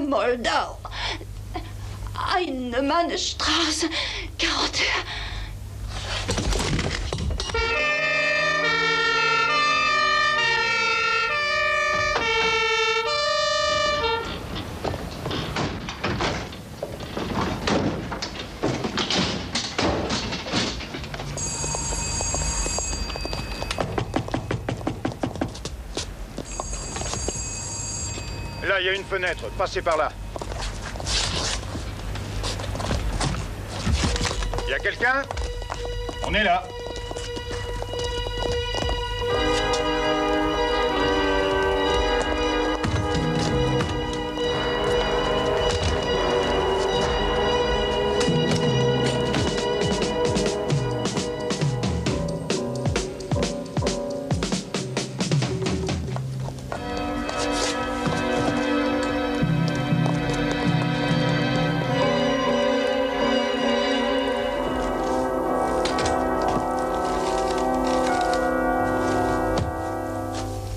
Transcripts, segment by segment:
Moldau. Heinemannstraße 41. Là, il y a une fenêtre. Passez par là. Il y a quelqu'un? On est là.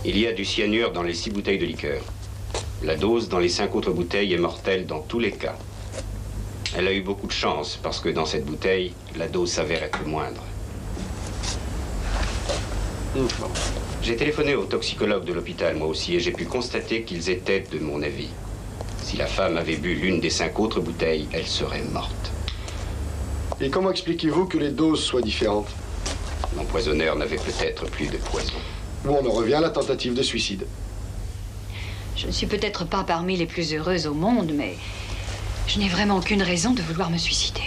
Il y a du cyanure dans les 6 bouteilles de liqueur. La dose dans les 5 autres bouteilles est mortelle dans tous les cas. Elle a eu beaucoup de chance parce que dans cette bouteille, la dose s'avère être moindre. J'ai téléphoné au toxicologue de l'hôpital, moi aussi, et j'ai pu constater qu'ils étaient de mon avis. Si la femme avait bu l'une des 5 autres bouteilles, elle serait morte. Et comment expliquez-vous que les doses soient différentes? L'empoisonneur n'avait peut-être plus de poison. Bon, on en revient à la tentative de suicide. Je ne suis peut-être pas parmi les plus heureuses au monde, mais je n'ai vraiment aucune raison de vouloir me suicider.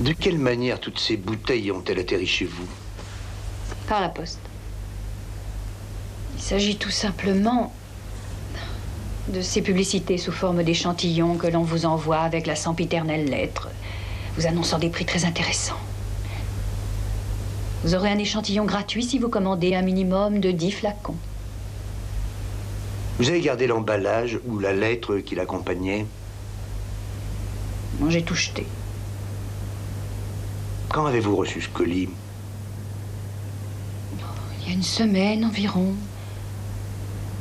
De quelle manière toutes ces bouteilles ont-elles atterri chez vous? Par la poste. Il s'agit tout simplement de ces publicités sous forme d'échantillons que l'on vous envoie avec la sempiternelle lettre, vous annonçant des prix très intéressants. Vous aurez un échantillon gratuit si vous commandez un minimum de 10 flacons. Vous avez gardé l'emballage ou la lettre qui l'accompagnait? Non, j'ai tout jeté. Quand avez-vous reçu ce colis? Il y a une semaine environ.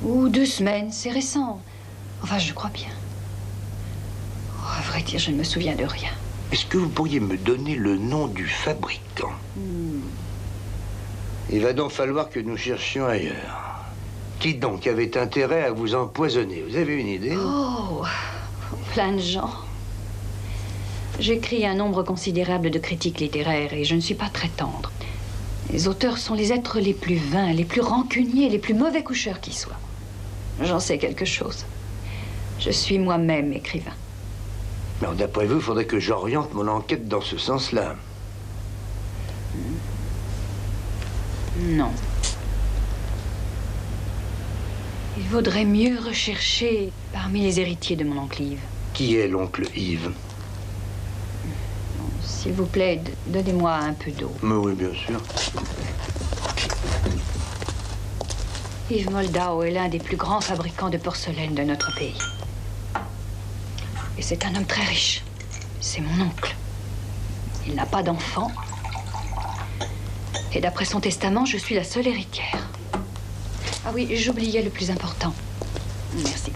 Ou 2 semaines, c'est récent. Enfin, je crois bien. Oh, à vrai dire, je ne me souviens de rien. Est-ce que vous pourriez me donner le nom du fabricant? Il va donc falloir que nous cherchions ailleurs. Qui donc avait intérêt à vous empoisonner? Vous avez une idée? Oh, plein de gens. J'écris un nombre considérable de critiques littéraires et je ne suis pas très tendre. Les auteurs sont les êtres les plus vains, les plus rancuniers, les plus mauvais coucheurs qui soient. J'en sais quelque chose. Je suis moi-même écrivain. Alors, d'après vous, il faudrait que j'oriente mon enquête dans ce sens-là. Non. Il vaudrait mieux rechercher parmi les héritiers de mon oncle Yves. Qui est l'oncle Yves? S'il vous plaît, donnez-moi un peu d'eau. Mais oui, bien sûr. Yves Moldau est l'un des plus grands fabricants de porcelaine de notre pays. Et c'est un homme très riche. C'est mon oncle. Il n'a pas d'enfant. Et d'après son testament, je suis la seule héritière. Ah oui, j'oubliais le plus important. Merci.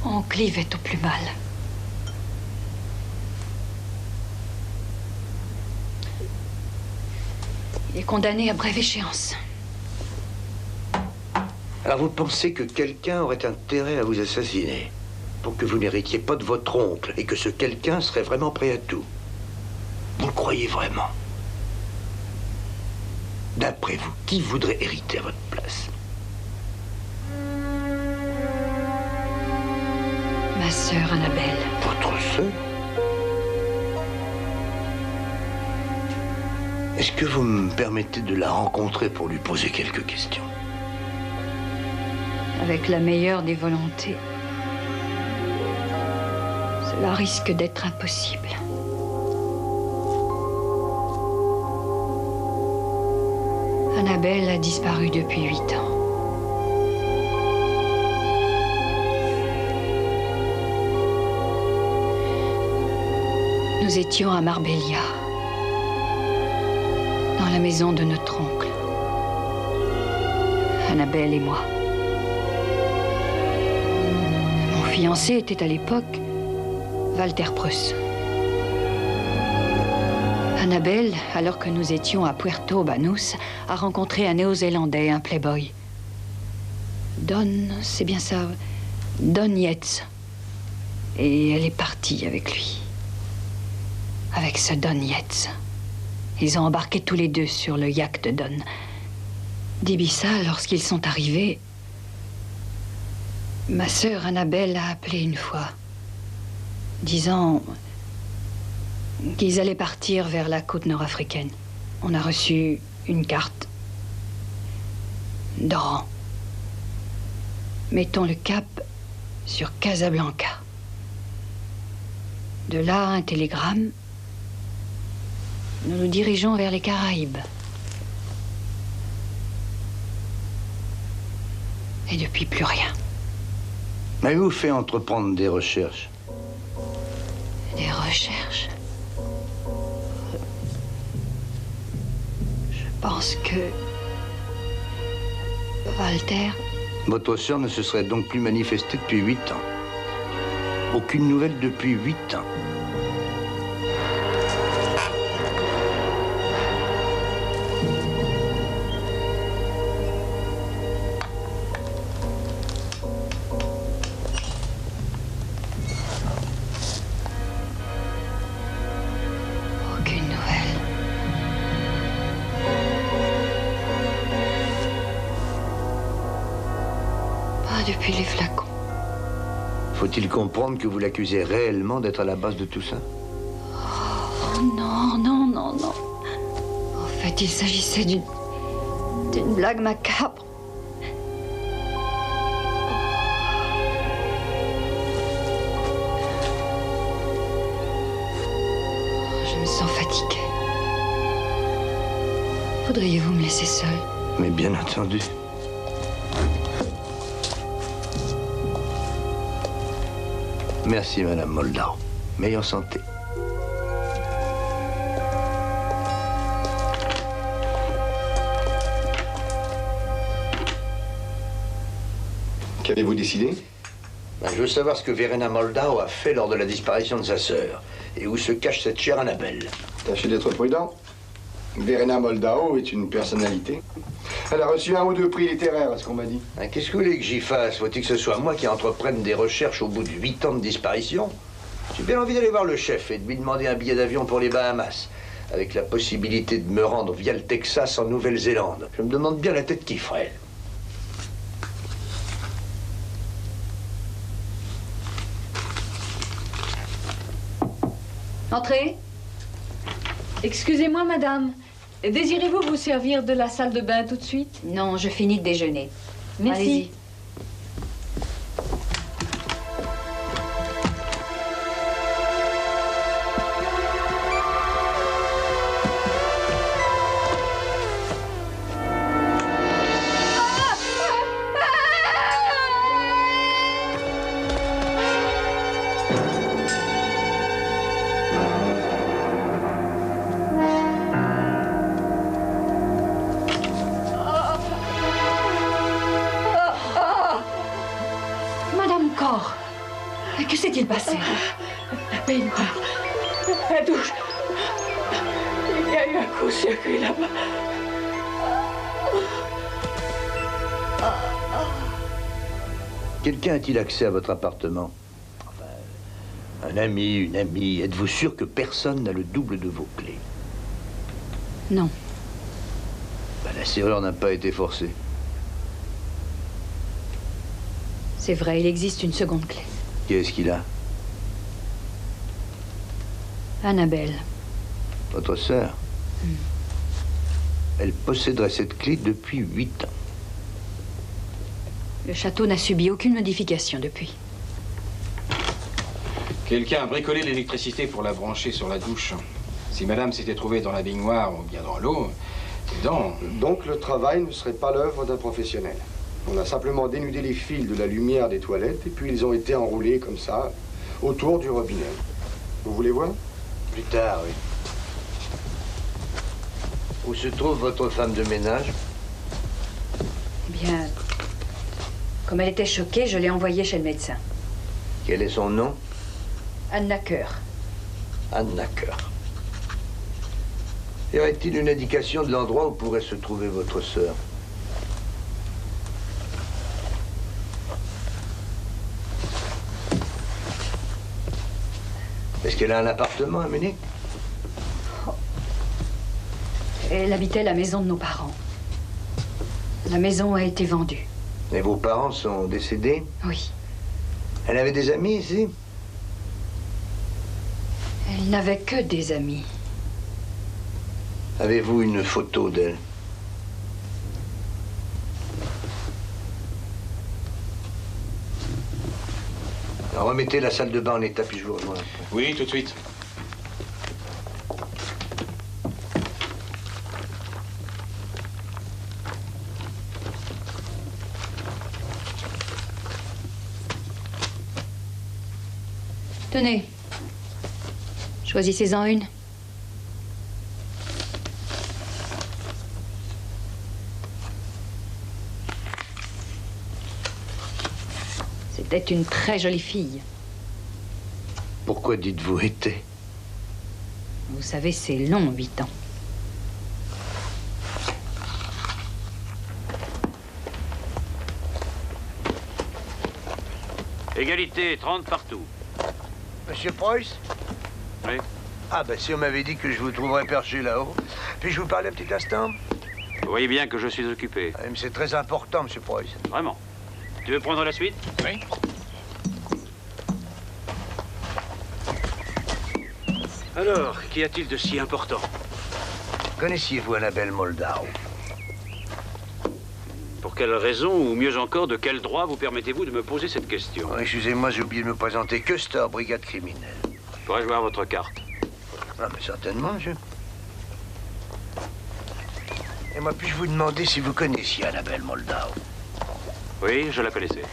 Oncle Yves est au plus mal. Il est condamné à brève échéance. Alors vous pensez que quelqu'un aurait intérêt à vous assassiner pour que vous n'héritiez pas de votre oncle et que ce quelqu'un serait vraiment prêt à tout? Vous le croyez vraiment? D'après vous, qui voudrait hériter à votre place? Ma sœur Annabelle. Votre sœur? Est-ce que vous me permettez de la rencontrer pour lui poser quelques questions? Avec la meilleure des volontés. Cela risque d'être impossible. Annabelle a disparu depuis 8 ans. Nous étions à Marbella, dans la maison de notre oncle. Annabelle et moi. Mon fiancé était à l'époque Walter Preuss. Annabelle, alors que nous étions à Puerto Banús, a rencontré un Néo-Zélandais, un playboy. Don, c'est bien ça, Don Yates. Et elle est partie avec lui. Avec ce Don Yates. Ils ont embarqué tous les deux sur le yacht de Don. D'Ibiza, lorsqu'ils sont arrivés, ma sœur Annabelle a appelé une fois, disant qu'ils allaient partir vers la côte nord-africaine. On a reçu une carte d'Oran. Mettons le cap sur Casablanca. De là, un télégramme. Nous nous dirigeons vers les Caraïbes. Et depuis, plus rien. M'avez-vous fait entreprendre des recherches? Des recherches? Je pense que Walter... Votre sœur ne se serait donc plus manifestée depuis 8 ans. Aucune nouvelle depuis 8 ans. Depuis les flacons. Faut-il comprendre que vous l'accusez réellement d'être à la base de tout ça? Oh non, non, non, non. En fait, il s'agissait d'une blague macabre. Je me sens fatiguée. Voudriez-vous me laisser seule? Mais bien entendu. Merci, Madame Moldau. Meilleure santé. Qu'avez-vous décidé? Je veux savoir ce que Verena Moldau a fait lors de la disparition de sa sœur. Et où se cache cette chère Annabelle. Tâchez d'être prudent. Verena Moldau est une personnalité. Elle a reçu 1 ou 2 prix littéraires, à ce qu'on m'a dit. Qu'est-ce que vous voulez que j'y fasse? Faut-il que ce soit moi qui entreprenne des recherches au bout de 8 ans de disparition? J'ai bien envie d'aller voir le chef et de lui demander un billet d'avion pour les Bahamas, avec la possibilité de me rendre via le Texas en Nouvelle-Zélande. Je me demande bien la tête qui ferait. Entrez. Excusez-moi, madame. Désirez-vous vous servir de la salle de bain tout de suite? Non, je finis de déjeuner. Merci. Allez-y. Que s'est-il passé? La baignoire, la douche. Il y a eu un court-circuit là-bas. Quelqu'un a-t-il accès à votre appartement? Enfin, un ami, une amie. Êtes-vous sûr que personne n'a le double de vos clés? Non. La serrure n'a pas été forcée. C'est vrai, il existe une seconde clé. Qui est-ce qu'il a? Annabelle. Votre sœur. Elle posséderait cette clé depuis 8 ans. Le château n'a subi aucune modification depuis. Quelqu'un a bricolé l'électricité pour la brancher sur la douche. Si madame s'était trouvée dans la baignoire ou bien dans l'eau, Donc le travail ne serait pas l'œuvre d'un professionnel. On a simplement dénudé les fils de la lumière des toilettes et puis ils ont été enroulés comme ça autour du robinet. Vous voulez voir? Plus tard, oui. Où se trouve votre femme de ménage? Eh bien, comme elle était choquée, je l'ai envoyée chez le médecin. Quel est son nom? Anne Nacker. Anne Nacker. Y aurait-il une indication de l'endroit où pourrait se trouver votre sœur? Est-ce qu'elle a un appartement à Munich? Elle habitait la maison de nos parents. La maison a été vendue. Et vos parents sont décédés? Oui. Elle avait des amis ici? Elle n'avait que des amis. Avez-vous une photo d'elle? Alors, remettez la salle de bain en état, puis je vous rejoins. oui, tout de suite. Tenez. Choisissez-en une. C'était une très jolie fille. Pourquoi dites-vous était? Vous savez, c'est long, 8 ans. Égalité, 30 partout. Monsieur Preuss? Oui. Ah, ben si on m'avait dit que je vous trouverais perché là-haut. Puis-je vous parler un petit instant? Vous voyez bien que je suis occupé. Ah, mais c'est très important, monsieur Preuss. Vraiment. Tu veux prendre la suite? Oui. Alors, qu'y a-t-il de si important? Connaissiez-vous Annabelle Moldau? Pour quelle raison, ou mieux encore, de quel droit vous permettez-vous de me poser cette question? Oh, excusez-moi, j'ai oublié de me présenter. Custer, brigade criminelle. Pourrais-je voir votre carte? Ah, mais certainement, monsieur. Et moi, puis-je vous demander si vous connaissiez Annabelle Moldau? Oui, je la connaissais.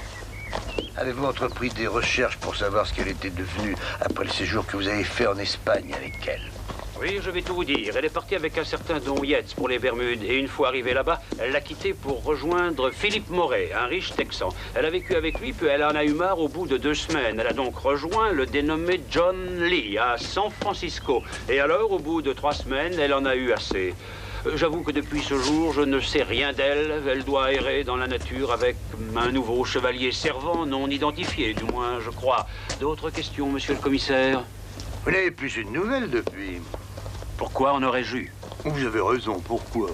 Avez-vous entrepris des recherches pour savoir ce qu'elle était devenue après le séjour que vous avez fait en Espagne avec elle? Oui, je vais tout vous dire. Elle est partie avec un certain Don Yates pour les Bermudes. Et une fois arrivée là-bas, elle l'a quitté pour rejoindre Philippe Moret, un riche Texan. Elle a vécu avec lui, puis elle en a eu marre au bout de 2 semaines. Elle a donc rejoint le dénommé John Lee à San Francisco. Et alors, au bout de 3 semaines, elle en a eu assez. J'avoue que depuis ce jour, je ne sais rien d'elle. Elle doit errer dans la nature avec un nouveau chevalier servant non identifié, du moins, je crois. D'autres questions, monsieur le commissaire? Vous n'avez plus une nouvelle depuis. Pourquoi en aurais-je eu? Vous avez raison, pourquoi?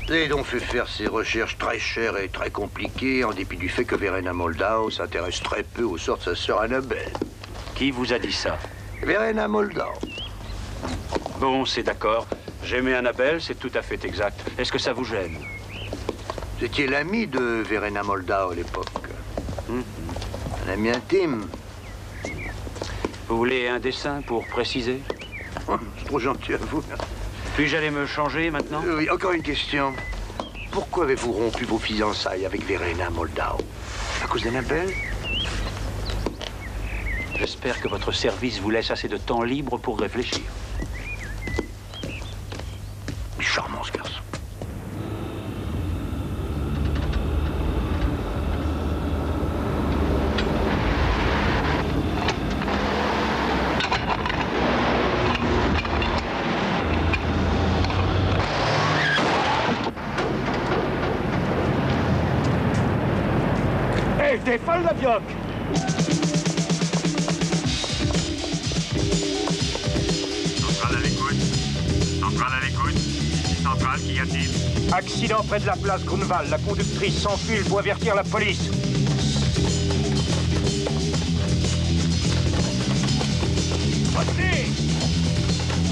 Vous avez donc fait faire ces recherches très chères et très compliquées, en dépit du fait que Verena Moldau s'intéresse très peu au sort de sa sœur Annabelle. Qui vous a dit ça? Verena Moldau. Bon, c'est d'accord. J'aimais Annabelle, c'est tout à fait exact. Est-ce que ça vous gêne? Vous étiez l'ami de Verena Moldau à l'époque. Un ami intime. Vous voulez un dessin pour préciser? C'est trop gentil à vous. Puis-je aller me changer maintenant? Oui, encore une question. Pourquoi avez-vous rompu vos fiançailles avec Verena Moldau? À cause d'Annabelle? J'espère que votre service vous laisse assez de temps libre pour réfléchir. Charmant, ce garçon. Hé, t'es folle, la pioque! Centrale à l'écoute. Centrale à l'écoute. Centrale général, qu'y a-t-il? Accident près de la place Grunewald. La conductrice s'enfuit, il faut avertir la police. Revenez!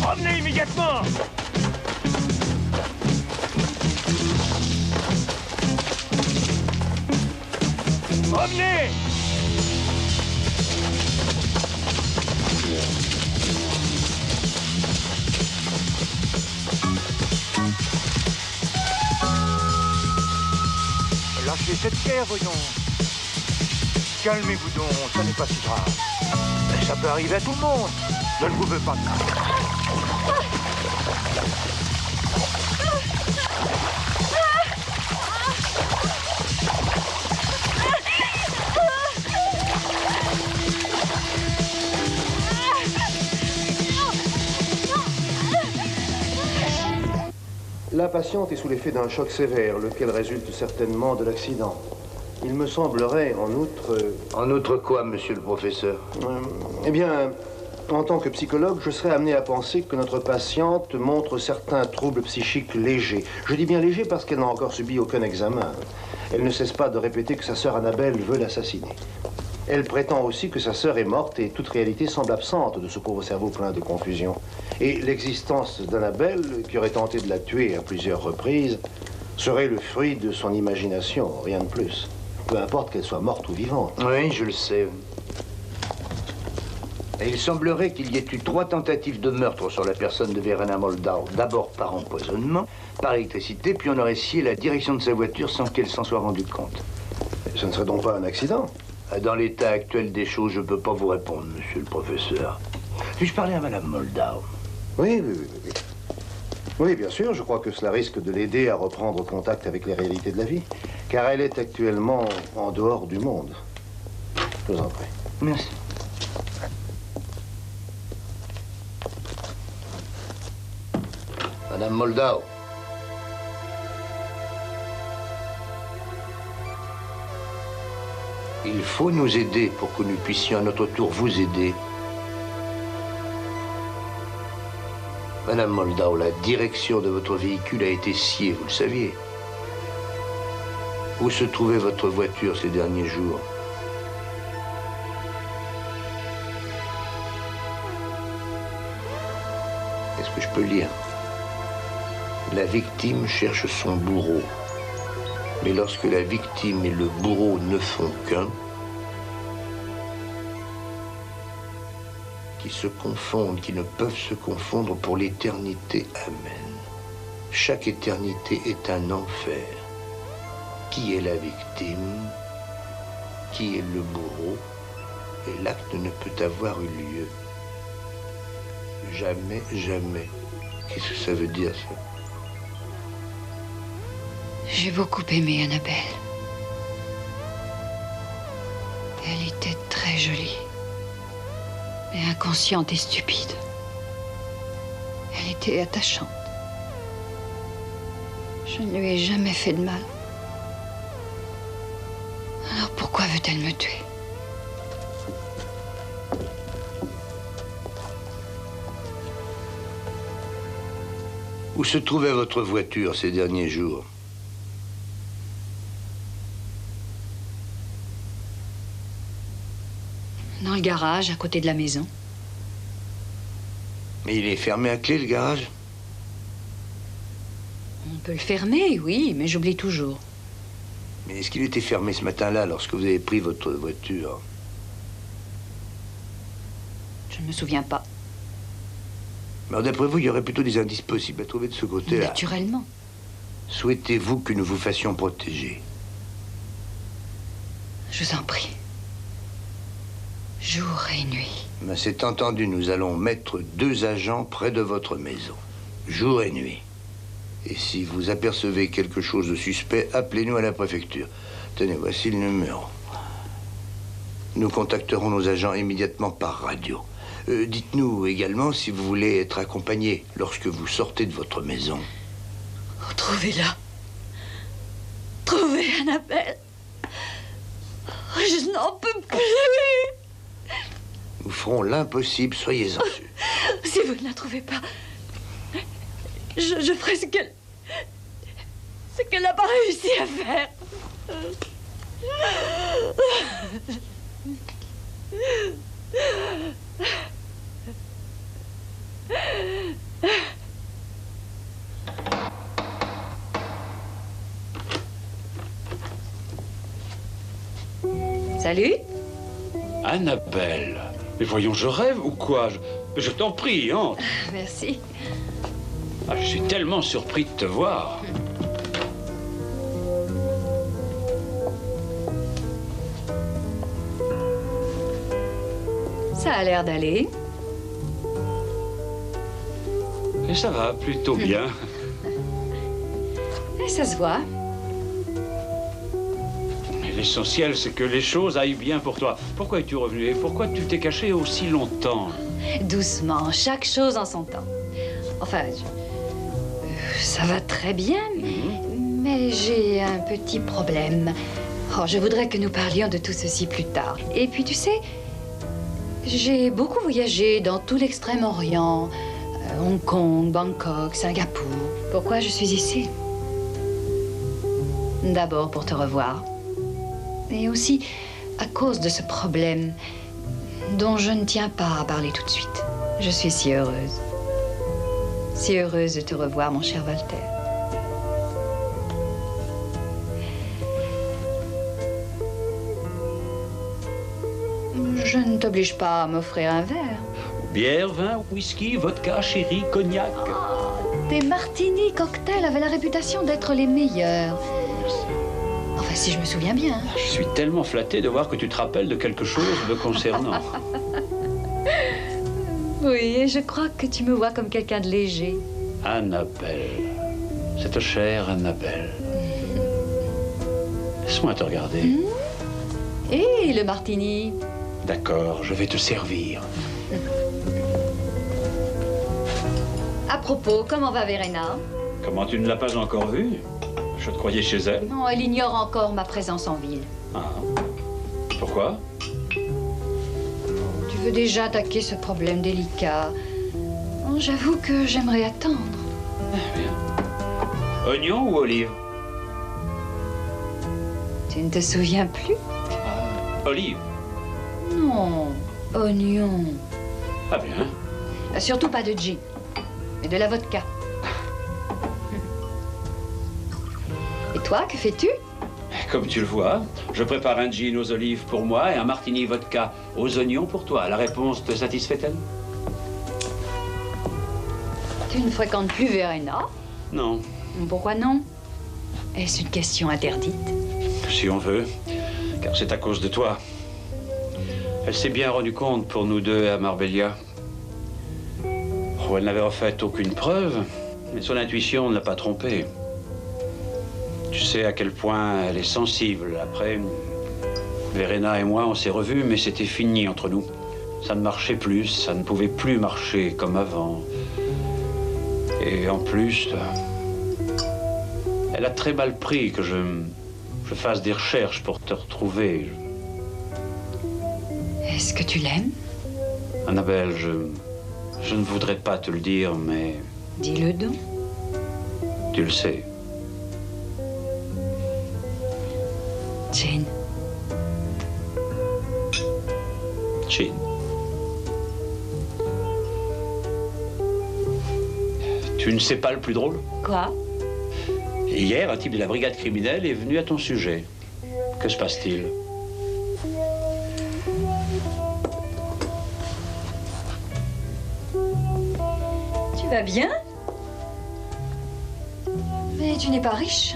Revenez immédiatement! Revenez! Lâchez cette pierre, voyons. Calmez-vous donc, ça n'est pas si grave. Mais ça peut arriver à tout le monde. Je ne vous veux pas de mal. La patiente est sous l'effet d'un choc sévère, lequel résulte certainement de l'accident. Il me semblerait, en outre... En outre quoi, monsieur le professeur? Eh bien, en tant que psychologue, je serais amené à penser que notre patiente montre certains troubles psychiques légers. Je dis bien légers parce qu'elle n'a encore subi aucun examen. Elle ne cesse pas de répéter que sa sœur Annabelle veut l'assassiner. Elle prétend aussi que sa sœur est morte et toute réalité semble absente de ce pauvre cerveau plein de confusion. Et l'existence d'Annabelle, qui aurait tenté de la tuer à plusieurs reprises, serait le fruit de son imagination, rien de plus. Peu importe qu'elle soit morte ou vivante. Oui, je le sais. Et il semblerait qu'il y ait eu 3 tentatives de meurtre sur la personne de Verena Moldau. D'abord par empoisonnement, par électricité, puis on aurait scié la direction de sa voiture sans qu'elle s'en soit rendue compte. Ce ne serait donc pas un accident? Dans l'état actuel des choses, je ne peux pas vous répondre, monsieur le professeur. Puis-je parler à Madame Moldau? Oui. Oui, bien sûr, je crois que cela risque de l'aider à reprendre contact avec les réalités de la vie, car elle est actuellement en dehors du monde. Je vous en prie. Merci. Madame Moldau. Il faut nous aider pour que nous puissions à notre tour vous aider. Madame Moldau, la direction de votre véhicule a été sciée, vous le saviez. Où se trouvait votre voiture ces derniers jours? Est-ce que je peux lire? La victime cherche son bourreau. Mais lorsque la victime et le bourreau ne font qu'un, qui se confondent, qui ne peuvent se confondre pour l'éternité, amen. Chaque éternité est un enfer. Qui est la victime? Qui est le bourreau? Et l'acte ne peut avoir eu lieu. Jamais, jamais. Qu'est-ce que ça veut dire, ça? J'ai beaucoup aimé Annabelle. Elle était très jolie. Et inconsciente et stupide. Elle était attachante. Je ne lui ai jamais fait de mal. Alors pourquoi veut-elle me tuer? Où se trouvait votre voiture ces derniers jours? Dans le garage, à côté de la maison. Mais il est fermé à clé, le garage? On peut le fermer, oui, mais j'oublie toujours. Mais est-ce qu'il était fermé ce matin-là, lorsque vous avez pris votre voiture? Je ne me souviens pas. Mais d'après vous, il y aurait plutôt des indices possibles à trouver de ce côté-là. Naturellement. Souhaitez-vous que nous vous fassions protéger? Je vous en prie. Jour et nuit. Mais c'est entendu, nous allons mettre 2 agents près de votre maison. Jour et nuit. Et si vous apercevez quelque chose de suspect, appelez-nous à la préfecture. Tenez, voici le numéro. Nous contacterons nos agents immédiatement par radio. Dites-nous également si vous voulez être accompagné lorsque vous sortez de votre maison. Retrouvez-la. Trouvez Annabelle. Je n'en peux plus. Nous ferons l'impossible, soyez-en sûrs. Si vous ne la trouvez pas, je ferai ce qu'elle ce qu'elle n'a pas réussi à faire. Salut. Annabelle. Mais voyons, je rêve ou quoi? Je t'en prie, entre. Merci. Ah, je suis tellement surpris de te voir. Ça a l'air d'aller. Et ça va plutôt bien. Et ça se voit. Mais l'essentiel, c'est que les choses aillent bien pour toi. Pourquoi es-tu revenu et pourquoi tu t'es caché aussi longtemps? Doucement, chaque chose en son temps. Enfin, ça va très bien, mais j'ai un petit problème. Oh, je voudrais que nous parlions de tout ceci plus tard. Et puis, tu sais, j'ai beaucoup voyagé dans tout l'Extrême-Orient, Hong Kong, Bangkok, Singapour. Pourquoi je suis ici? D'abord pour te revoir. Et aussi à cause de ce problème dont je ne tiens pas à parler tout de suite. Je suis si heureuse. Si heureuse de te revoir, mon cher Walter. Je ne t'oblige pas à m'offrir un verre. Bière, vin, whisky, vodka, sherry, cognac. Oh, tes martini cocktails avaient la réputation d'être les meilleurs. Merci. Enfin, si je me souviens bien. Je suis tellement flatté de voir que tu te rappelles de quelque chose me concernant. Oui, et je crois que tu me vois comme quelqu'un de léger. Annabelle. Cette chère Annabelle. Laisse-moi te regarder. Et le martini? D'accord, je vais te servir. À propos, comment va Verena? Comment tu ne l'as pas encore vue? Je te croyais chez elle. Non, elle ignore encore ma présence en ville. Ah. Pourquoi? Tu veux déjà attaquer ce problème délicat. Oh, j'avoue que j'aimerais attendre. Bien. Oignon ou olive? Tu ne te souviens plus? Olive. Non, oignon. Ah bien. Surtout pas de gin, mais de la vodka. Et toi, que fais-tu? Comme tu le vois, je prépare un gin aux olives pour moi et un martini vodka aux oignons pour toi. La réponse te satisfait-elle? Tu ne fréquentes plus Verena? Non. Pourquoi non? Est-ce une question interdite? Si on veut, car c'est à cause de toi. Elle s'est bien rendue compte pour nous deux à Marbella. Oh, elle n'avait en fait aucune preuve, mais son intuition ne l'a pas trompée. Tu sais à quel point elle est sensible. Après, Verena et moi, on s'est revus, mais c'était fini entre nous. Ça ne marchait plus, ça ne pouvait plus marcher comme avant. Et en plus, elle a très mal pris que je fasse des recherches pour te retrouver. Est-ce que tu l'aimes? Annabelle, je ne voudrais pas te le dire, mais... Dis-le donc. Tu le sais. Jane. Jane. Tu ne sais pas le plus drôle? Quoi? Hier, un type de la brigade criminelle est venu à ton sujet. Que se passe-t-il? Tu vas bien? Mais tu n'es pas riche.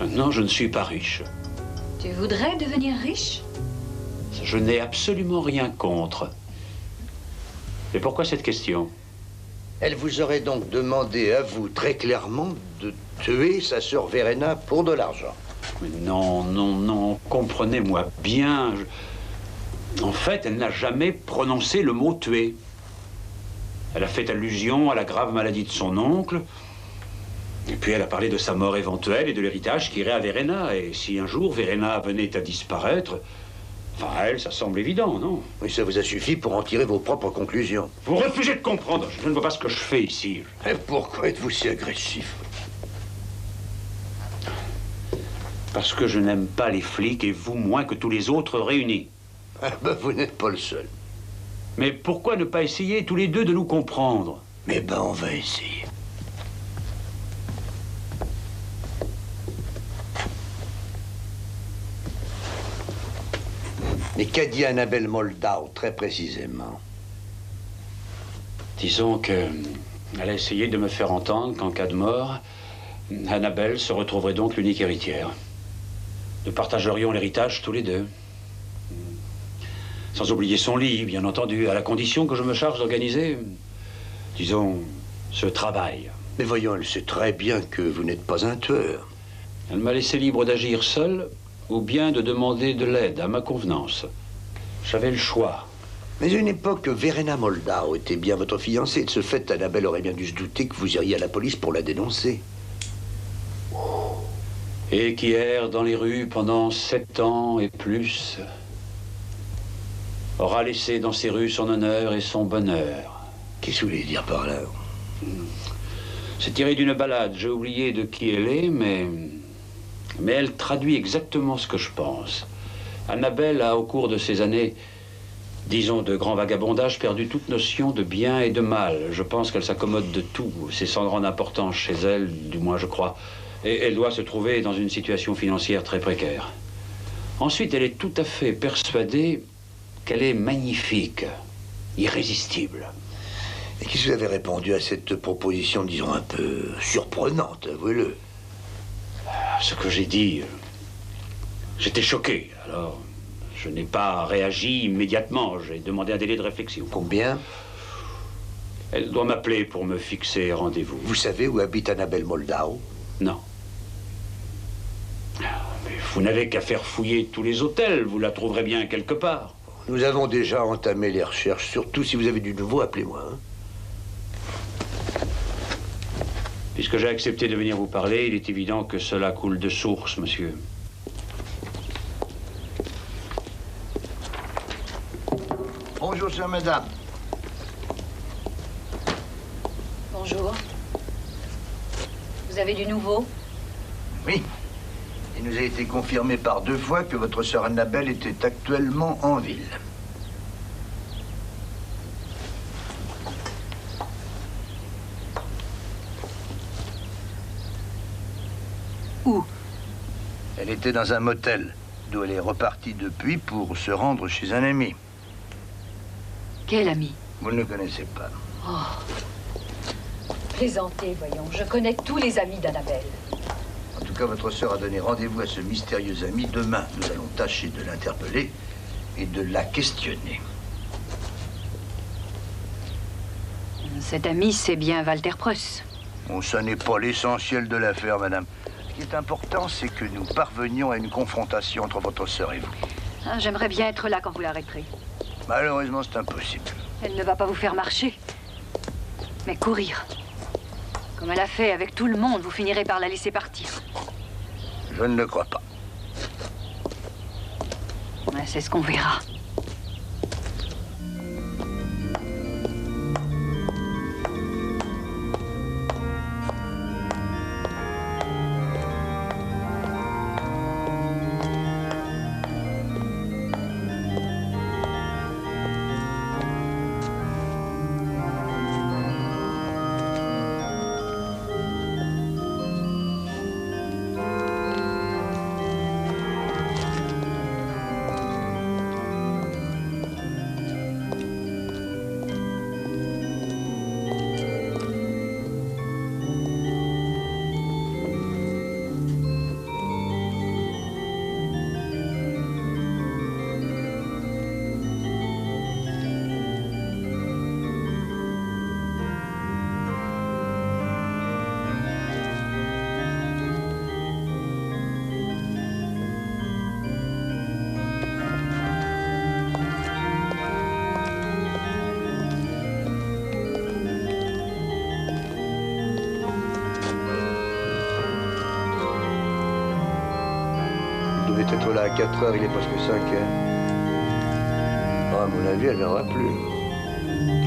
Non, je ne suis pas riche. Tu voudrais devenir riche? Je n'ai absolument rien contre. Et pourquoi cette question? Elle vous aurait donc demandé à vous, très clairement, de tuer sa sœur Verena pour de l'argent. Mais non, non, non, comprenez-moi bien. En fait, elle n'a jamais prononcé le mot « tuer ». Elle a fait allusion à la grave maladie de son oncle. Et puis elle a parlé de sa mort éventuelle et de l'héritage qui irait à Verena. Et si un jour Verena venait à disparaître, enfin, à elle, ça semble évident, non? Oui, ça vous a suffi pour en tirer vos propres conclusions. Vous refusez de comprendre. Je ne vois pas ce que je fais ici. Et pourquoi êtes-vous si agressif? Parce que je n'aime pas les flics et vous moins que tous les autres réunis. Ah ben, vous n'êtes pas le seul. Mais pourquoi ne pas essayer tous les deux de nous comprendre? Mais ben, on va essayer. Mais qu'a dit Annabelle Moldau, très précisément? Disons qu'elle a essayé de me faire entendre qu'en cas de mort, Annabelle se retrouverait donc l'unique héritière. Nous partagerions l'héritage tous les deux. Sans oublier son lit, bien entendu, à la condition que je me charge d'organiser, disons, ce travail. Mais voyons, elle sait très bien que vous n'êtes pas un tueur. Elle m'a laissé libre d'agir seul ou bien de demander de l'aide à ma convenance. J'avais le choix. Mais à une époque, Verena Moldau était bien votre fiancée. De ce fait, Annabelle aurait bien dû se douter que vous iriez à la police pour la dénoncer. Et qui erre dans les rues pendant 7 ans et plus, aura laissé dans ces rues son honneur et son bonheur. Qu'est-ce que vous voulez dire par là? C'est tiré d'une ballade. J'ai oublié de qui elle est, mais elle traduit exactement ce que je pense. Annabelle a, au cours de ces années, disons de grand vagabondage, perdu toute notion de bien et de mal. Je pense qu'elle s'accommode de tout. C'est sans grande importance chez elle, du moins je crois. Et elle doit se trouver dans une situation financière très précaire. Ensuite, elle est tout à fait persuadée qu'elle est magnifique, irrésistible. Et qu'est-ce que vous avez répondu à cette proposition, disons, un peu surprenante, avouez-le? Ce que j'ai dit, j'étais choqué. Alors, je n'ai pas réagi immédiatement. J'ai demandé un délai de réflexion. Combien? Elle doit m'appeler pour me fixer rendez-vous. Vous savez où habite Annabelle Moldau? Non. Mais vous n'avez qu'à faire fouiller tous les hôtels. Vous la trouverez bien quelque part. Nous avons déjà entamé les recherches. Surtout si vous avez du nouveau, appelez-moi. Hein? Puisque j'ai accepté de venir vous parler, il est évident que cela coule de source, monsieur. Bonjour, chère madame. Bonjour. Vous avez du nouveau? Oui. Il nous a été confirmé par 2 fois que votre sœur Annabelle était actuellement en ville. Où? Elle était dans un motel, d'où elle est repartie depuis pour se rendre chez un ami. Quel ami? Vous ne le connaissez pas. Oh. Plaisantez, voyons. Je connais tous les amis d'Annabelle. En tout cas, votre sœur a donné rendez-vous à ce mystérieux ami. Demain, nous allons tâcher de l'interpeller et de la questionner. Cet ami, c'est bien Walter Preuss. Bon, ça n'est pas l'essentiel de l'affaire, madame. Ce qui est important, c'est que nous parvenions à une confrontation entre votre sœur et vous. Ah, j'aimerais bien être là quand vous l'arrêterez. Malheureusement, c'est impossible. Elle ne va pas vous faire marcher, mais courir. Comme elle a fait avec tout le monde, vous finirez par la laisser partir. Je ne le crois pas. Ouais, c'est ce qu'on verra. Être là à 4 heures, il est presque 5 heures. À mon avis, elle ne viendra plus.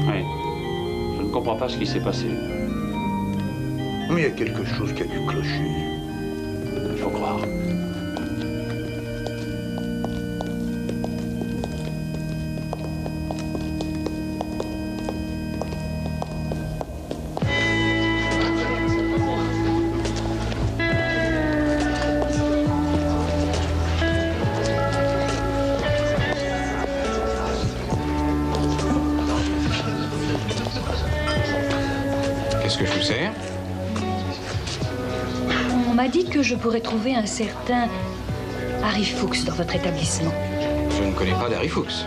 Oui. Je ne comprends pas ce qui s'est passé. Mais il y a quelque chose qui a dû clocher. Il faut croire. m'a dit que je pourrais trouver un certain Harry Fuchs dans votre établissement. Je ne connais pas d'Harry Fuchs.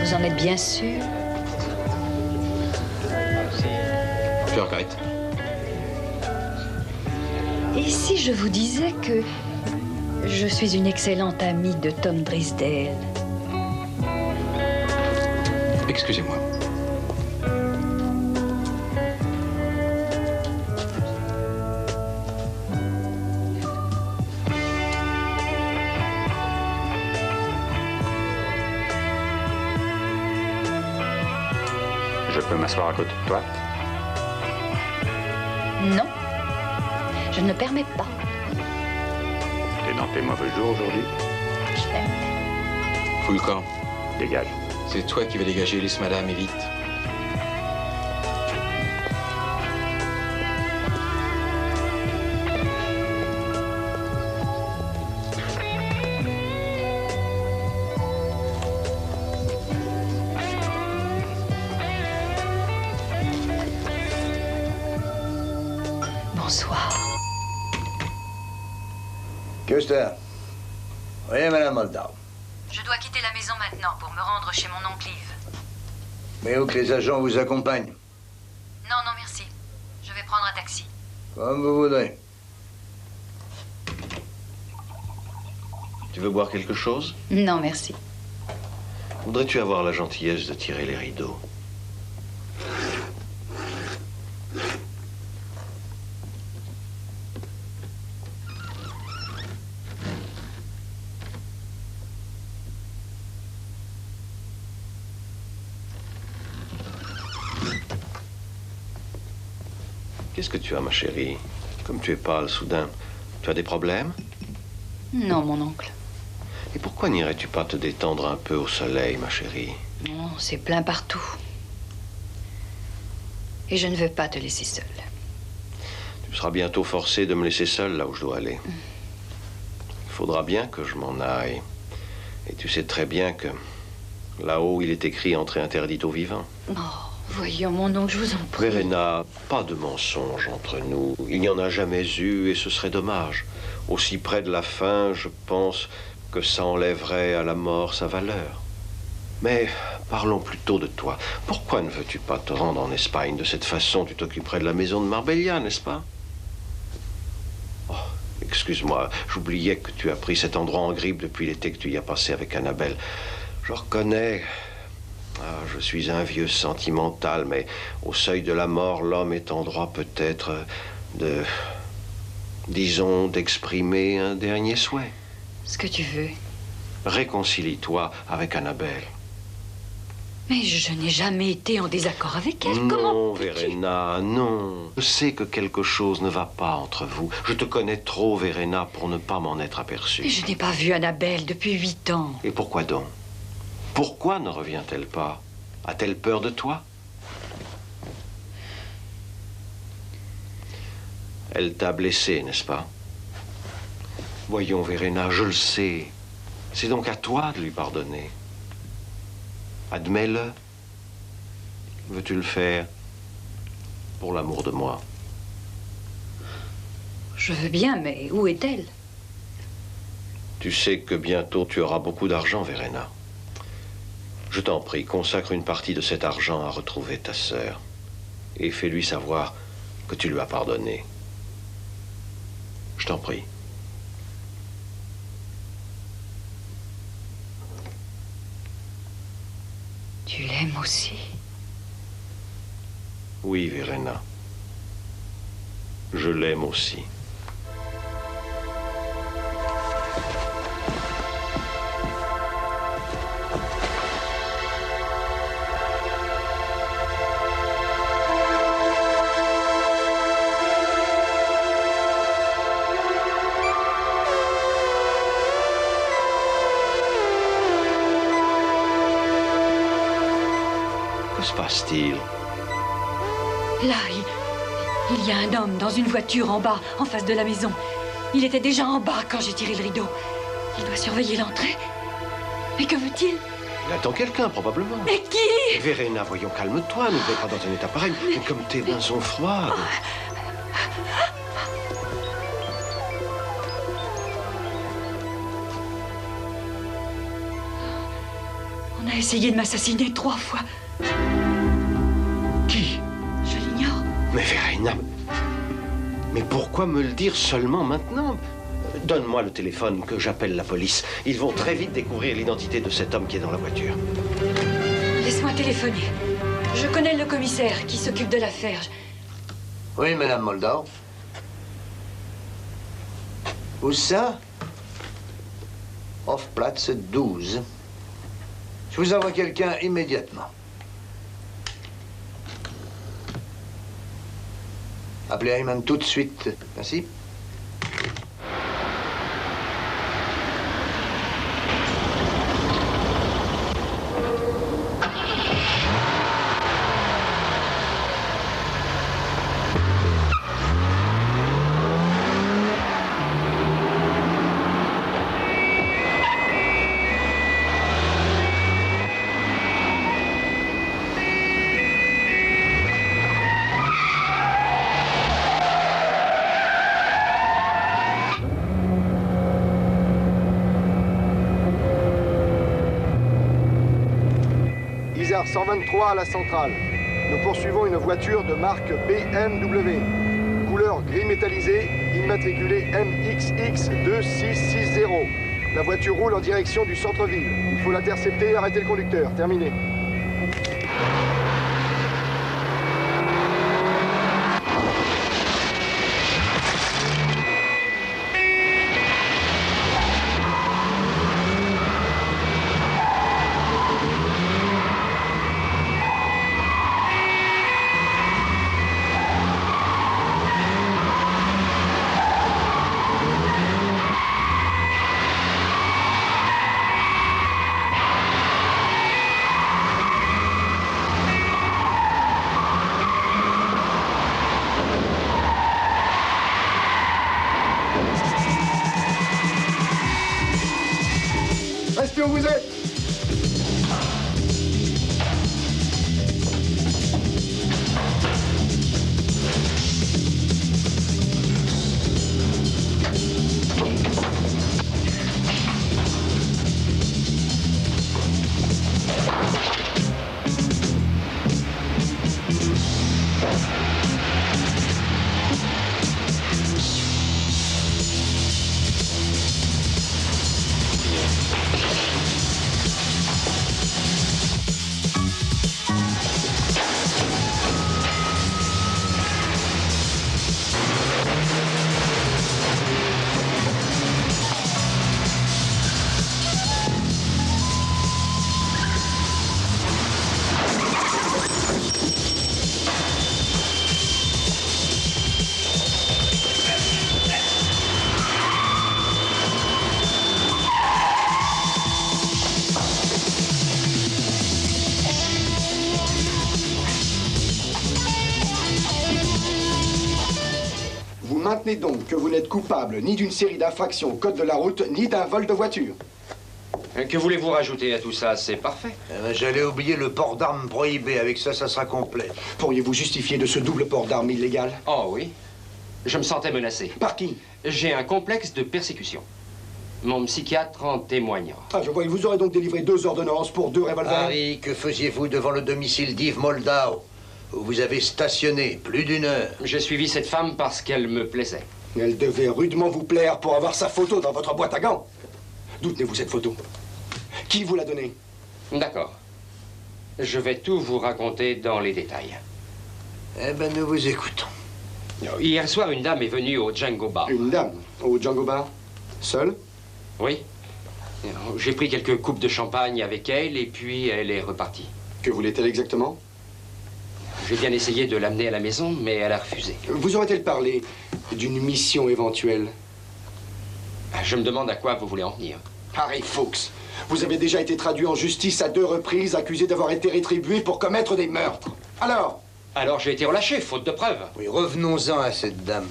Vous en êtes bien sûr? Je regrette. Et si je vous disais que je suis une excellente amie de Tom Drisdale? Excusez-moi. Je peux m'asseoir à côté de toi? Non, je ne le permets pas. T'es dans tes mauvais jours aujourd'hui? Fous le camp. Dégage. C'est toi qui vas dégager, laisse madame, et vite. Bonsoir. Custer. Oui, madame Moldau. Je dois quitter la maison maintenant pour me rendre chez mon oncle Yves. Mais où que les agents vous accompagnent? Non, non, merci. Je vais prendre un taxi. Comme vous voudrez. Tu veux boire quelque chose? Non, merci. Voudrais-tu avoir la gentillesse de tirer les rideaux? Qu'est-ce que tu as, ma chérie? Comme tu es pâle soudain, tu as des problèmes? Non, mon oncle. Et pourquoi n'irais-tu pas te détendre un peu au soleil, ma chérie? Non, c'est plein partout. Et je ne veux pas te laisser seule. Tu seras bientôt forcé de me laisser seul là où je dois aller. Il faudra bien que je m'en aille. Et tu sais très bien que là-haut, il est écrit entrée interdite aux vivants. Oh, voyons, mon oncle, je vous en prie. Verena, pas de mensonge entre nous. Il n'y en a jamais eu et ce serait dommage. Aussi près de la fin, je pense que ça enlèverait à la mort sa valeur. Mais parlons plutôt de toi. Pourquoi ne veux-tu pas te rendre en Espagne? De cette façon, tu t'occuperais de la maison de Marbella, n'est-ce pas? Oh, excuse-moi, j'oubliais que tu as pris cet endroit en grippe depuis l'été que tu y as passé avec Annabelle. Je reconnais. Ah, je suis un vieux sentimental, mais au seuil de la mort, l'homme est en droit peut-être de... disons, d'exprimer un dernier souhait. Ce que tu veux. Réconcilie-toi avec Annabelle. Mais je n'ai jamais été en désaccord avec elle. Non, Comment Verena, non. Je sais que quelque chose ne va pas entre vous. Je te connais trop, Verena, pour ne pas m'en être aperçu. Mais je n'ai pas vu Annabelle depuis 8 ans. Et pourquoi donc? Pourquoi ne revient-elle pas? A-t-elle peur de toi? Elle t'a blessé, n'est-ce pas? Voyons, Verena, je le sais. C'est donc à toi de lui pardonner. Admets-le. Veux-tu le faire pour l'amour de moi? Je veux bien, mais où est-elle? Tu sais que bientôt tu auras beaucoup d'argent, Verena. Je t'en prie, consacre une partie de cet argent à retrouver ta sœur. Et fais-lui savoir que tu lui as pardonné. Je t'en prie. Tu l'aimes aussi? Oui, Verena. Je l'aime aussi. Que se passe-t-il? Là, il y a un homme dans une voiture en bas, en face de la maison. Il était déjà en bas quand j'ai tiré le rideau. Il doit surveiller l'entrée. Mais que veut-il? Il attend quelqu'un, probablement. Mais qui? Verena, voyons, calme-toi. Ne t'es pas dans un état pareil. Mais comme tes mains sont froides. On a essayé de m'assassiner 3 fois. Qui? Je l'ignore. Mais Verena... Mais pourquoi me le dire seulement maintenant? Donne-moi le téléphone, que j'appelle la police. Ils vont très vite découvrir l'identité de cet homme qui est dans la voiture. Laisse-moi téléphoner. Je connais le commissaire qui s'occupe de l'affaire. Oui, Madame Moldau. Où ça? Hofplatz 12. Je vous envoie quelqu'un immédiatement. Appelez Ayman tout de suite. Merci. Isard 123 à la centrale. Nous poursuivons une voiture de marque BMW. Couleur gris métallisé, immatriculée MXX2660. La voiture roule en direction du centre-ville. Il faut l'intercepter et arrêter le conducteur. Terminé. Restez où vous êtes. Maintenez donc que vous n'êtes coupable ni d'une série d'infractions au code de la route, ni d'un vol de voiture. Que voulez-vous rajouter à tout ça? C'est parfait. J'allais oublier le port d'armes prohibé. Avec ça, ça sera complet. Pourriez-vous justifier de ce double port d'armes illégal? Oh oui. Je me sentais menacé. Par qui? J'ai un complexe de persécution. Mon psychiatre en témoignant. Ah, je vois. Il vous aurait donc délivré 2 ordonnances pour 2 revolvers. Harry, que faisiez-vous devant le domicile d'Yves Moldau, où vous avez stationné plus d'1 heure? J'ai suivi cette femme parce qu'elle me plaisait. Elle devait rudement vous plaire pour avoir sa photo dans votre boîte à gants. D'où tenez-vous cette photo? Qui vous l'a donnée? D'accord. Je vais tout vous raconter dans les détails. Eh ben, nous vous écoutons. Hier soir, une dame est venue au Django Bar. Une dame? Au Django Bar? Seule? Oui. J'ai pris quelques coupes de champagne avec elle et puis elle est repartie. Que voulait-elle exactement? J'ai bien essayé de l'amener à la maison, mais elle a refusé. Vous aurait-elle parlé d'une mission éventuelle? Je me demande à quoi vous voulez en venir. Harry Fuchs, vous avez déjà été traduit en justice à 2 reprises, accusé d'avoir été rétribué pour commettre des meurtres. Alors j'ai été relâché, faute de preuves. Oui, revenons-en à cette dame.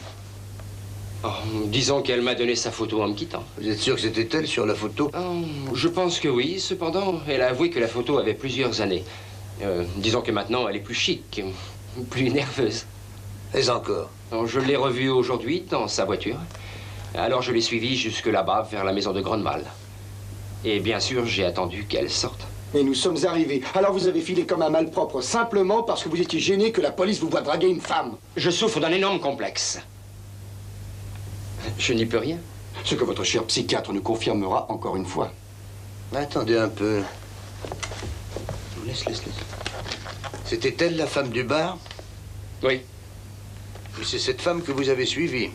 Oh, disons qu'elle m'a donné sa photo en me quittant. Vous êtes sûr que c'était elle sur la photo? Oh, je pense que oui. Cependant, elle a avoué que la photo avait plusieurs années. Disons que maintenant, elle est plus chic, plus nerveuse. Et encore? Alors, je l'ai revue aujourd'hui dans sa voiture. Alors, je l'ai suivie jusque là-bas, vers la maison de Grunwald. Et bien sûr, j'ai attendu qu'elle sorte. Et nous sommes arrivés. Alors vous avez filé comme un malpropre, simplement parce que vous étiez gêné que la police vous voie draguer une femme. Je souffre d'un énorme complexe. Je n'y peux rien. Ce que votre cher psychiatre nous confirmera encore une fois. Attendez un peu. Laisse. C'était elle, la femme du bar? Oui. Et c'est cette femme que vous avez suivie?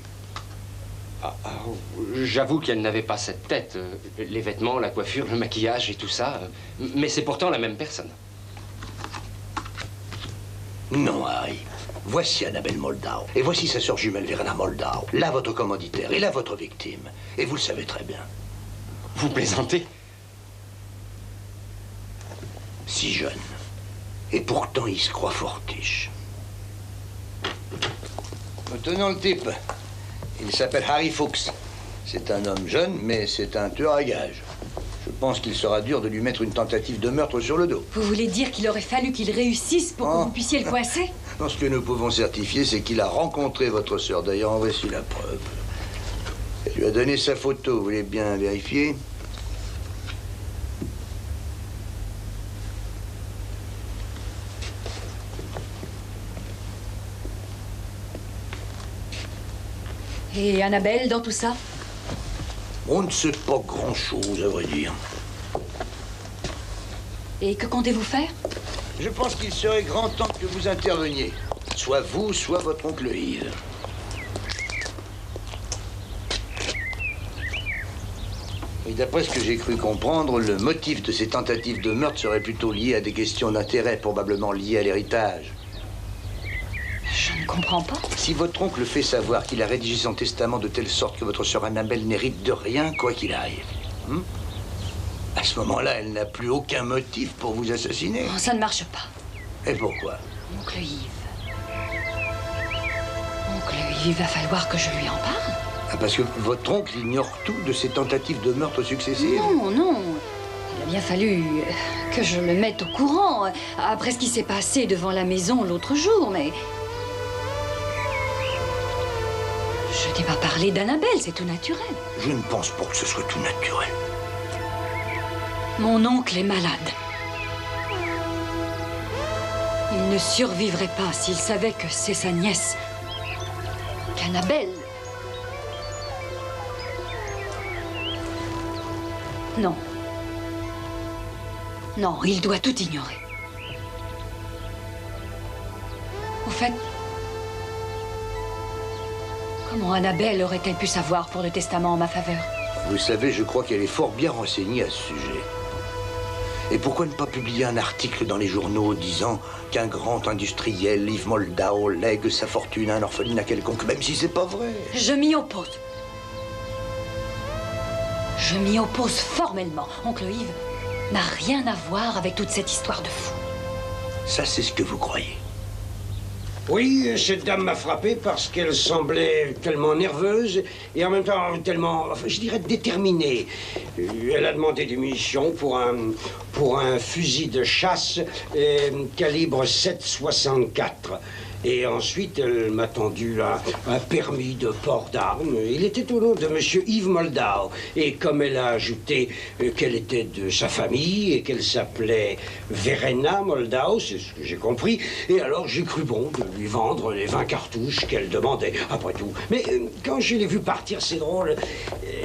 J'avoue qu'elle n'avait pas cette tête. Les vêtements, la coiffure, le maquillage et tout ça. Mais c'est pourtant la même personne. Non, Harry. Voici Annabelle Moldau. Et voici sa sœur jumelle, Verena Moldau. Là, votre commanditaire. Et là, votre victime. Et vous le savez très bien. Vous plaisantez? Si jeune. Et pourtant, il se croit fortiche. Tenons le type. Il s'appelle Harry Fuchs. C'est un homme jeune, mais c'est un tueur à gages. Je pense qu'il sera dur de lui mettre une tentative de meurtre sur le dos. Vous voulez dire qu'il aurait fallu qu'il réussisse pour que vous puissiez le coincer? Non, ce que nous pouvons certifier, c'est qu'il a rencontré votre sœur. D'ailleurs, en voici la preuve. Elle lui a donné sa photo. Vous voulez bien vérifier? Et Annabelle dans tout ça? On ne sait pas grand-chose, à vrai dire. Et que comptez-vous faire? Je pense qu'il serait grand temps que vous interveniez. Soit vous, soit votre oncle Yves. Et d'après ce que j'ai cru comprendre, le motif de ces tentatives de meurtre serait plutôt lié à des questions d'intérêt, probablement liées à l'héritage. Je ne comprends pas. Si votre oncle fait savoir qu'il a rédigé son testament de telle sorte que votre sœur Annabelle n'hérite de rien, quoi qu'il aille, à ce moment-là, elle n'a plus aucun motif pour vous assassiner. Non, ça ne marche pas. Et pourquoi? Oncle Yves. Oncle Yves, il va falloir que je lui en parle. Ah, parce que votre oncle ignore tout de ces tentatives de meurtre successives? Non. Il a bien fallu que je le mette au courant, après ce qui s'est passé devant la maison l'autre jour, mais... Je n'ai pas parlé d'Annabelle, c'est tout naturel. Je ne pense pas que ce soit tout naturel. Mon oncle est malade. Il ne survivrait pas s'il savait que c'est sa nièce, qu'Annabelle. Non. Non, il doit tout ignorer. Au fait, comment Annabelle aurait-elle pu savoir pour le testament en ma faveur? Vous savez, je crois qu'elle est fort bien renseignée à ce sujet. Et pourquoi ne pas publier un article dans les journaux disant qu'un grand industriel, Yves Moldau, lègue sa fortune à un orphelinat quelconque, même si c'est pas vrai? Je m'y oppose. Je m'y oppose formellement. Oncle Yves n'a rien à voir avec toute cette histoire de fou. Ça, c'est ce que vous croyez. Oui, cette dame m'a frappé parce qu'elle semblait tellement nerveuse et en même temps tellement, je dirais, déterminée. Elle a demandé des munitions pour un fusil de chasse calibre 7,64. Et ensuite, elle m'a tendu un permis de port d'armes. Il était au nom de monsieur Yves Moldau. Et comme elle a ajouté qu'elle était de sa famille et qu'elle s'appelait Verena Moldau, c'est ce que j'ai compris, et alors j'ai cru bon de lui vendre les 20 cartouches qu'elle demandait, après tout. Mais quand je l'ai vu partir, c'est drôle,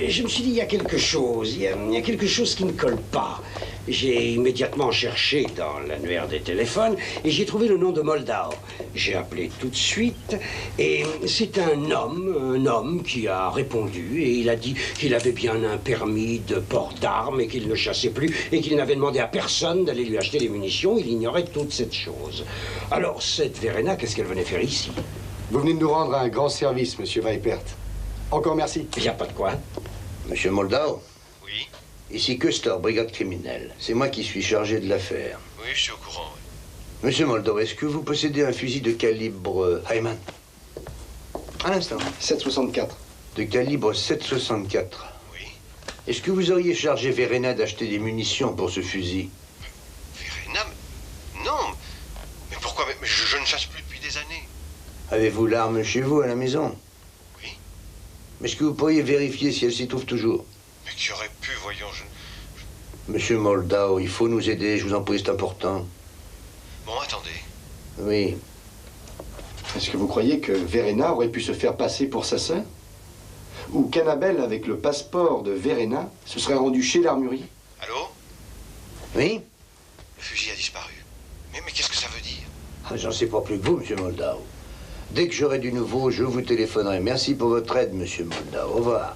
je me suis dit, il y a quelque chose, il y a quelque chose qui ne colle pas. J'ai immédiatement cherché dans l'annuaire des téléphones et j'ai trouvé le nom de Moldau. J'ai appelé tout de suite et c'est un homme qui a répondu et il a dit qu'il avait bien un permis de port d'armes et qu'il ne chassait plus et qu'il n'avait demandé à personne d'aller lui acheter des munitions. Il ignorait toute cette chose. Alors cette Verena, qu'est-ce qu'elle venait faire ici? Vous venez de nous rendre un grand service, monsieur Weipert. Encore merci. Il n'y a pas de quoi. Monsieur Moldau? Oui? Ici Custer, brigade criminelle. C'est moi qui suis chargé de l'affaire. Oui, je suis au courant. Oui. Monsieur Moldau, est-ce que vous possédez un fusil de calibre Hyman? Un instant. 7,64. de calibre 7,64. Oui. Est-ce que vous auriez chargé Verena d'acheter des munitions pour ce fusil? Verena? Non. Mais pourquoi? Mais je ne chasse plus depuis des années. Avez-vous l'arme chez vous, à la maison? Oui. Mais est-ce que vous pourriez vérifier si elle s'y trouve toujours? Mais qui aurait pu, voyons, Monsieur Moldau, il faut nous aider, je vous en prie, c'est important. Bon, attendez. Oui. Est-ce que vous croyez que Verena aurait pu se faire passer pour sa sœur? Ou qu'Annabelle, avec le passeport de Verena, se serait rendue chez l'armurier? Allô? Oui? Le fusil a disparu. Mais qu'est-ce que ça veut dire? Ah, j'en sais pas plus que vous, monsieur Moldau. Dès que j'aurai du nouveau, je vous téléphonerai. Merci pour votre aide, monsieur Moldau. Au revoir.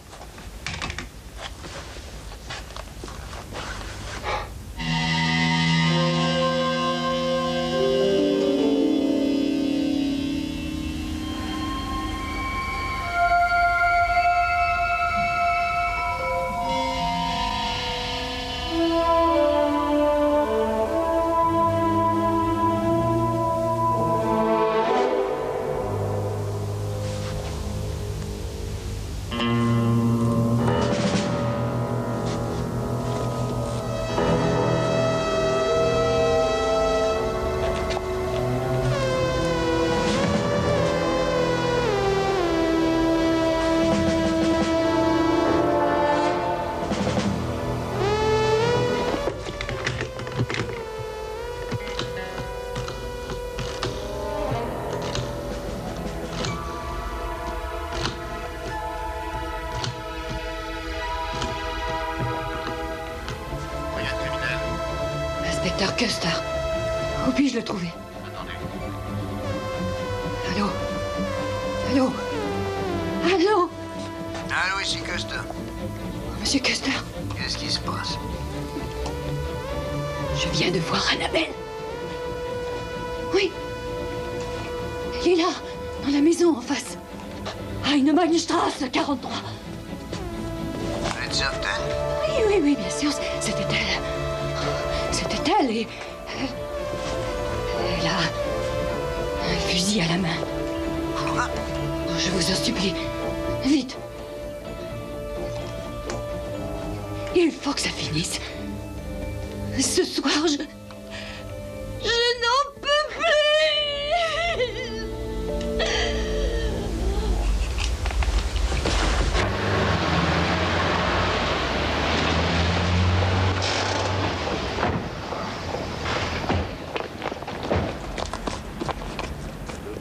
Inspecteur Custer. Où puis-je le trouver? Allô? Allô? Allô? Allô, ici Custer. Monsieur Custer, Qu'est-ce qui se passe? je viens de voir Annabelle. Oui. Elle est là, dans la maison en face. À Heinemannstrasse 43. Vous êtes certaine? Oui, bien sûr, c'était elle. C'était elle et... Elle a un fusil à la main. Quoi? Je vous en supplie, vite. Il faut que ça finisse. Ce soir, je n'en peux plus.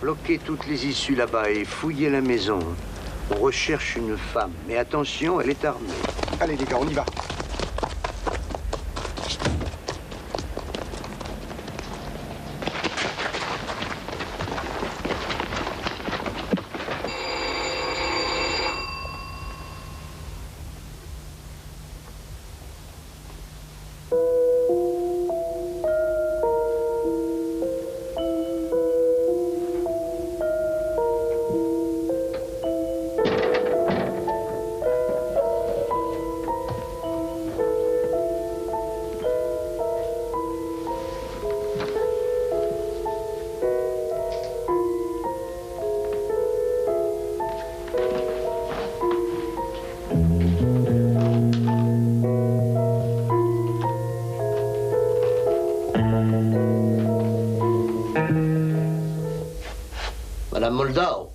Bloquez toutes les issues là-bas et fouillez la maison. On recherche une femme. Mais attention, elle est armée. Allez, les gars, on y va. Madame Moldau.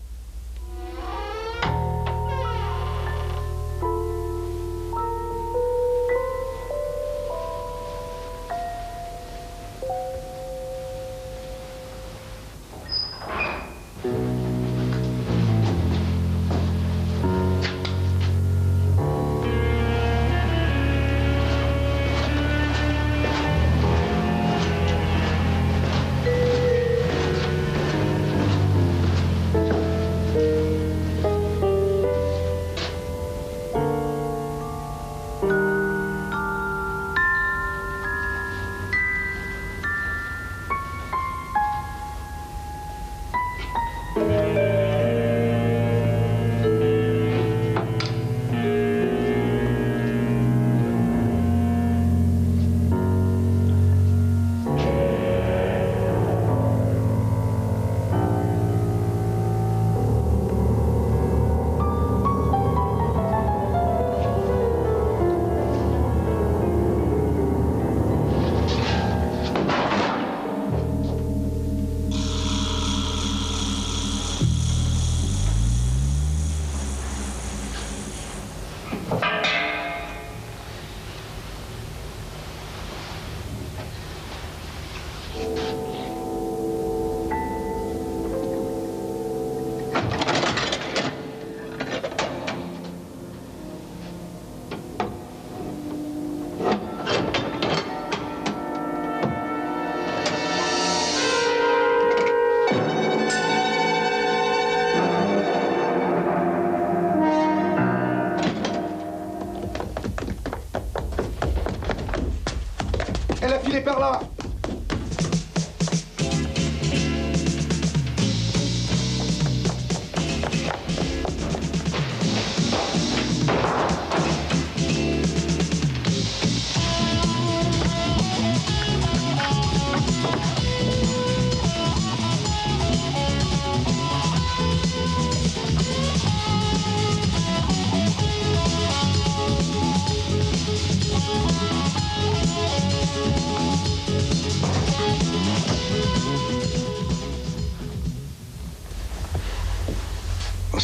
par là.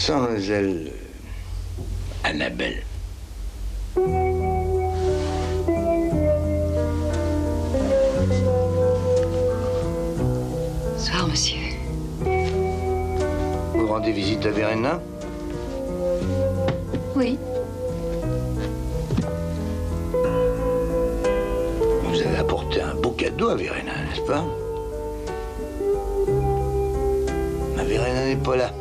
Mademoiselle Annabelle. Bonsoir, monsieur. Vous rendez visite à Verena? Oui. Vous avez apporté un beau cadeau à Verena, n'est-ce pas? Ma Verena n'est pas là.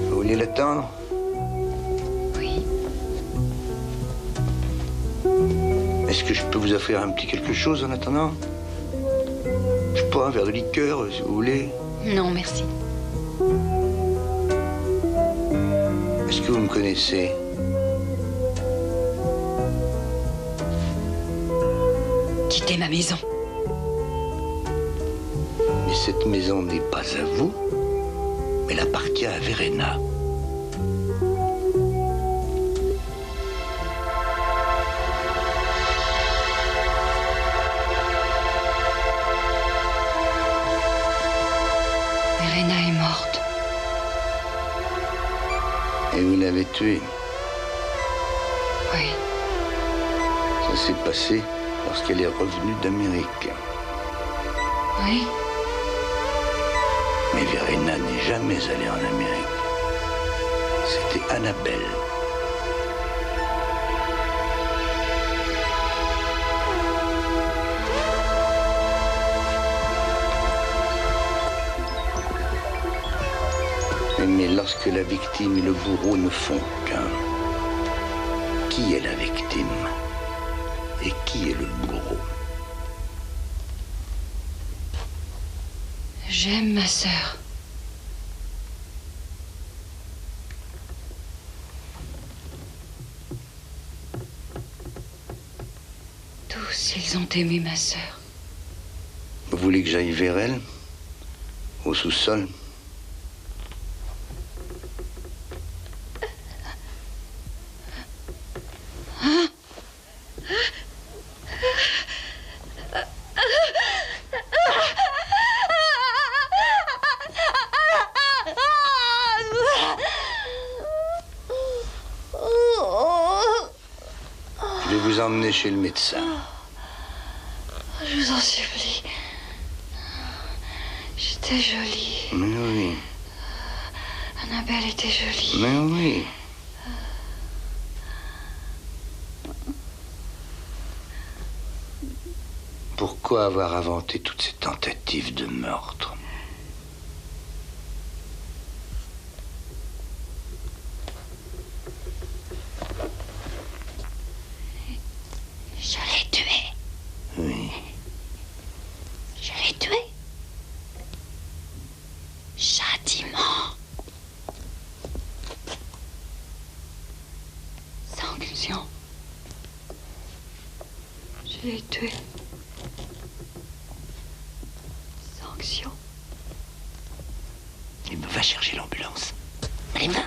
Vous voulez l'attendre? Oui. Est-ce que je peux vous offrir un petit quelque chose en attendant? Je sais pas, un verre de liqueur, si vous voulez. Non, merci. Est-ce que vous me connaissez? Quittez ma maison. Mais cette maison n'est pas à vous, mais elle appartient à Verena. Verena est morte. Et vous l'avez tuée? Oui. Ça s'est passé lorsqu'elle est revenue d'Amérique. Oui. Mais Verena n'est jamais allée en Amérique. C'était Annabelle. Mais lorsque la victime et le bourreau ne font qu'un, qui est la victime et qui est le bourreau? J'aime ma sœur. Tous, ils ont aimé ma sœur. Vous voulez que j'aille vers elle? Au sous-sol? Je vais vous emmener chez le médecin. Je vous en supplie. J'étais jolie. Mais oui. Annabelle était jolie. Mais oui. Pourquoi avoir inventé toutes ces tentatives de meurtre? Je l'ai tué. Oui. Je l'ai tué. Châtiment. Sanction. Je l'ai tué. Sanction. Il me va chercher l'ambulance. Allez, va.